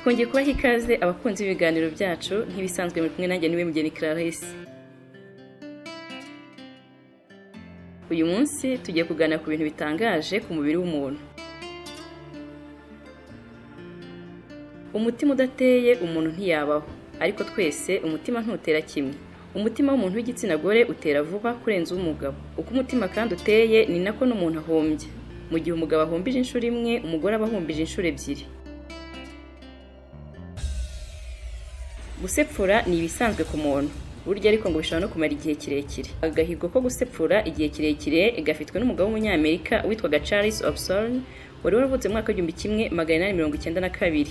twongeye kubaha ikaze abakunzi b'ibiganiro byacu nk'ibisanzwe muri kumwe nanjye niwe Mugeni Clarisse. Uyu munsi tugiye kuganira ku bintu bitangaje ku mubiri w'umuntu. Umutima udateye umuntu ntiyabaho, ariko twese umutima ntutera kimwe. Umutima w'umuntu w'igitsina gore utera vuba kurenza uw'umugabo. Uko umutima kandi uteye ni nako n'umuntu ahombye. Mu gihe umugabo ahombije inshuro imwe, umugore aba ahombije inshuro ebyiri. Gusepfura ni ibisanzwe ku muntu, burya ariko ngo bishobora no kumara igihe kirekire. Agahigo ko gusepfura igihe kirekire gafitwe n'umugabo w'umunyamerika witwaga Charles Opson, wari waravutse mu mwaka w'1892.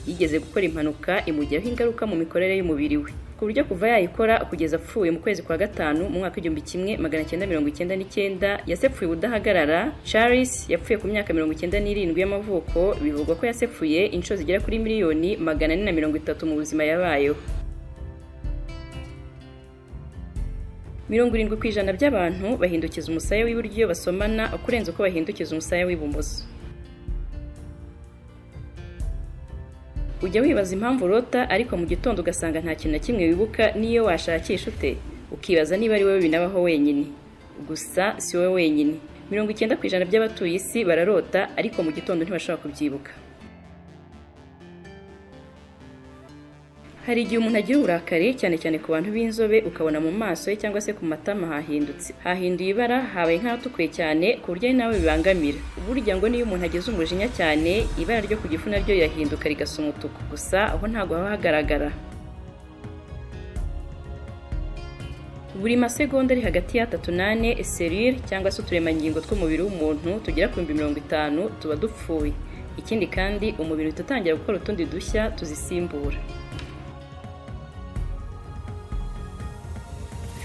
Yigeze gukora impanuka imugiraho ingaruka mu mikorere y'umubiri we, ku buryo kuva yayikora kugeza apfuye mu kwezi kwa gatanu mu mwaka w'1999 yasepfuye ubudahagarara. Charles yapfuye ku myaka 97 y'amavuko. Bivugwa ko yasepfuye inshuro zigera kuri miliyoni 430 mu buzima yabayeho. 70% by'abantu bahindukiza umusaya w'iburyo basomana kurenza uko bahindukiza umusaya w'ibumoso. Ujya wibaza impamvu urota ariko mu gitondo ugasanga nta kintu na kimwe wibuka niyo washakisha ute, ukibaza niba ari wowe binabaho wenyine. Gusa si wowe wenyine. 90% by'abatuye isi bararota ariko mu gitondo ntibashobora kubyibuka. Hari igihe umuntu agira uburakari cyane cyane ku bantu b'inzobe, ukabona mu maso ye cyangwa se ku matama hahinduye ibara, habaye nk'ahatukuye cyane ku buryo ari nawe bibangamira. Burya ngo niyo umuntu ageze umujinya cyane, ibara ryo ku gifu naryo rirahinduka rigasa umutuku, gusa aho ntabwo haba hagaragara. Buri masegonda ari hagati ya 3 na 4 selule cyangwa se uturemangingo tw'umubiri w'umuntu tugera ku 50 tuba dupfuye. Ikindi kandi umubiri utatangira gukora utundi dushya tuzisimbura.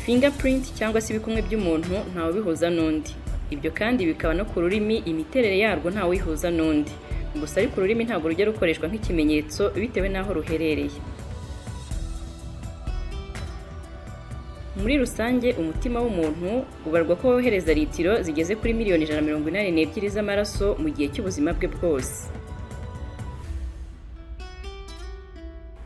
Fingerprint cyangwa se ibikumwe by'umuntu ntawe bihuza n'undi. Ibyo kandi bikaba no ku rurimi, imiterere yarwo ntawe wihuza n'undi. Gusa ariko ururimi ntabwo rujya rukoreshwa nk'ikimenyetso bitewe n'aho ruherereye. Muri rusange umutima w'umuntu ubarwa ko wohereza litiro zigeze kuri miliyoni 182 z'amaraso mu gihe cy'ubuzima bwe bwose.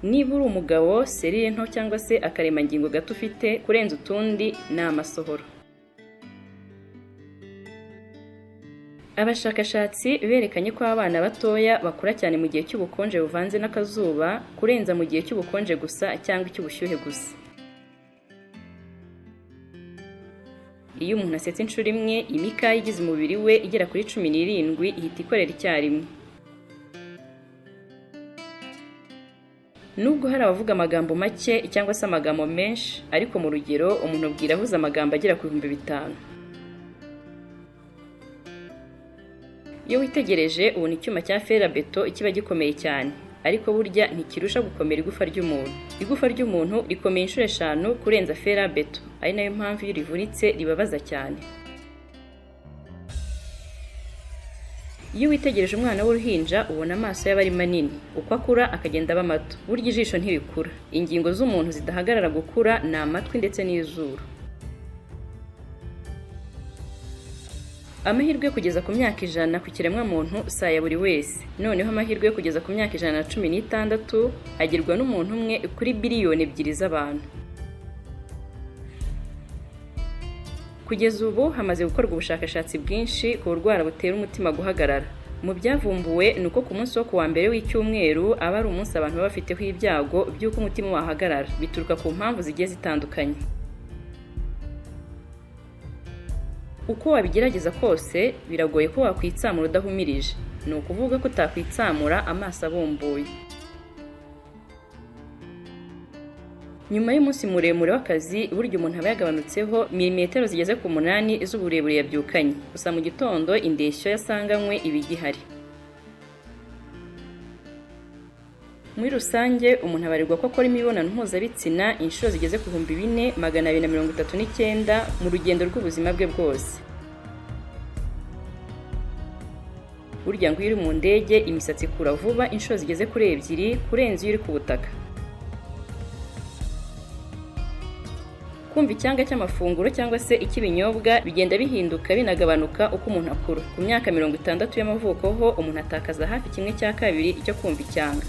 Niba uri umugabo, selile nto cyangwa se akaremangingo gato ufite kurenza utundi ni amasohoro. Abashakashatsi berekanye ko abana batoya bakura cyane mu gihe cy'ubukonje buvanze n'akazuba kurenza mu gihe cy'ubukonje gusa cyangwa icy'ubushyuhe gusa. Iyo umuntu asetse inshuro imwe, imikaya igize umubiri we igera kuri 17 ihita ikorera icyarimwe. Nubwo hari abavuga amagambo make cyangwa se amagambo menshi, ariko mu rugero umuntu ubwira avuze amagambo agera ku 5,000. Iyo witegereje ubona icyuma cya ferabeto kiba gikomeye cyane, ariko burya ntikirusha gukomera igufa ry'umuntu. Igufa ry'umuntu rikomeye inshuro 5 kurenza ferabeto, ari nayo mpamvu iyo rivunitse ribabaza cyane. Iyo witegereje umwana w'uruhinja ubona amaso y'abari manini, uko akura akagenda aba mato. Burya ijisho ntirikura. Ingingo z'umuntu zidahagarara gukura ni amatwi ndetse n'izuru. Amahirwe yo kugeza ku myaka 100 ku kiremwa muntu saya buri wese. Noneho amahirwe yo kugeza ku myaka 116 agirwa n'umuntu umwe kuri biliyoni 2 z'abantu. Kugeza ubu hamaze gukorwa ubushakashatsi bwinshi ku burwara butera umutima guhagarara. Mu byavumbuwe ni uko ku munsi wo kuwa mbere w'icyumweru aba ari umunsi abantu baba bafiteho ibyago by'uko umutima wahagarara, bituruka ku mpamvu zigiye zitandukanye. Uko wabigerageza kose biragoye ko wakwitsamura udahumirije, ni ukuvuga ko utakwitsamura amaso abumbuye. Nyuma y'umunsi muremure w'akazi, burya umuntu aba yagabanutseho milimetero zigeze ku 8 z'uburebure yabyukanye. Gusa mu gitondo indeshyo yasanganywe ibigihari. Muri rusange umuntu abarirwa ko akora imibonano mpuzabitsina inshuro zigeze ku 4,239 mu rugendo rw'ubuzima bwe bwose. Burya ngo iyo uri mu ndege imisatsi ikura vuba inshuro zigeze kuri 2 kurenza iyo uri ku butaka. Kumva icyanga cy'amafunguro cyangwa se icy'ibinyobwa bigenda bihinduka binagabanuka uko umuntu akura. Ku myaka 60 y'amavuko ho umuntu atakaza hafi 1/2 cyo kumva icyanga.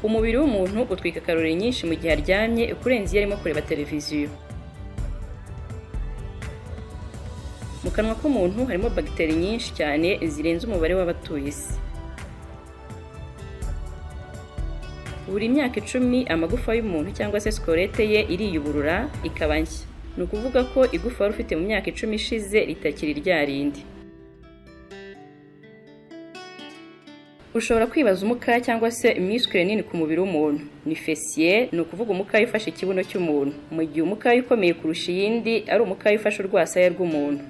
Umubiri w'umuntu utwika kalori nyinshi mu gihe aryamye kurenza iyo arimo kureba televiziyo. Mu kanwa k'umuntu harimo bagiteri nyinshi cyane zirenze umubare w'abatuye isi. Buri myaka 10 amagufa y'umuntu cyangwa se skelete ye iriyuburura ikaba nshya. Ni ukuvuga ko igufa wari ufite mu myaka 10 ishize ritakiri ryarindi. Ushobora kwibaza umukaya cyangwa se muscle nini ku mubiri w'umuntu. Ni fessier, ni ukuvuga umukaya ufashe ikibuno cy'umuntu, mu gihe umukaya ukomeye kurusha iyindi ari umukaya ufashe urwasaya rw'umuntu.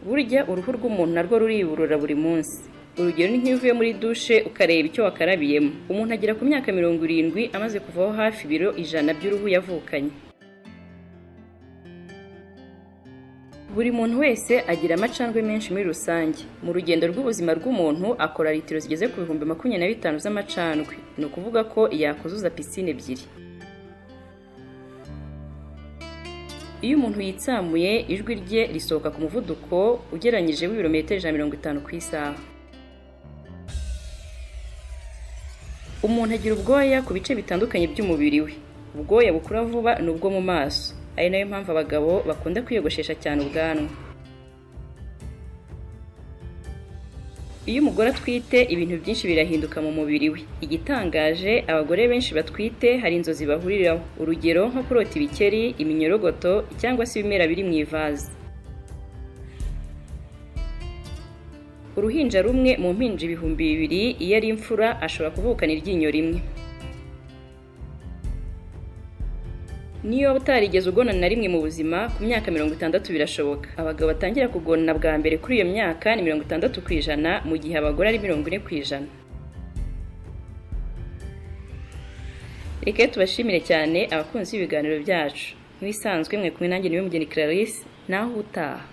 Burya uruhu rw'umuntu narwo ruriburura buri munsi. Urugero ni nk'iyo uvuye muri dushe ukareba icyo wakarabiyemo. Umuntu agera ku myaka 70 amaze kuvaho hafi ibiro 100 by'uruhu yavukanye. Buri muntu wese agira amacandwe menshi muri rusange. Mu rugendo rw'ubuzima rw'umuntu akora litiro zigeze ku 25,000 z'amacandwe. Ni ukuvuga ko yakuzuza pisine ebyiri. Iyo umuntu yitsamuye ijwi rye risohoka ku muvuduko ugereranyije w'ibirometero 150 ku isaha. Umuntu agira ubwoya ku bice bitandukanye by'umubiri we. Ubwoya bukura vuba n'ubwo mu maso. Ari nayo mpamvu abagabo bakunda kwiyogoshesha cyane ubwanwa. Iyo umugore atwite ibintu byinshi birahinduka mu mubiri we. Igitangaje abagore benshi batwite hari inzozi bahuriraho. Urugero nko kurota ibikeri, iminyorogoto cyangwa se ibimera biri mu ivaze. Uruhinja rumwe mu mpinja 2,000 iyo ari imfura ashobora kuvukana iryinyo rimwe. Niyo utarigeze ugonana na rimwe mu buzima ku myaka 60 birashoboka. Abagabo batangira kugonana bwa mbere kuri iyo myaka ni 60% mu gihe abagore ari 40%. Reka tubashimire cyane abakunzi b'ibiganiro byacu. Nk'ibisanzwe mwe kumwe nanjye niwe Mugeni Clarisse, naho utaha.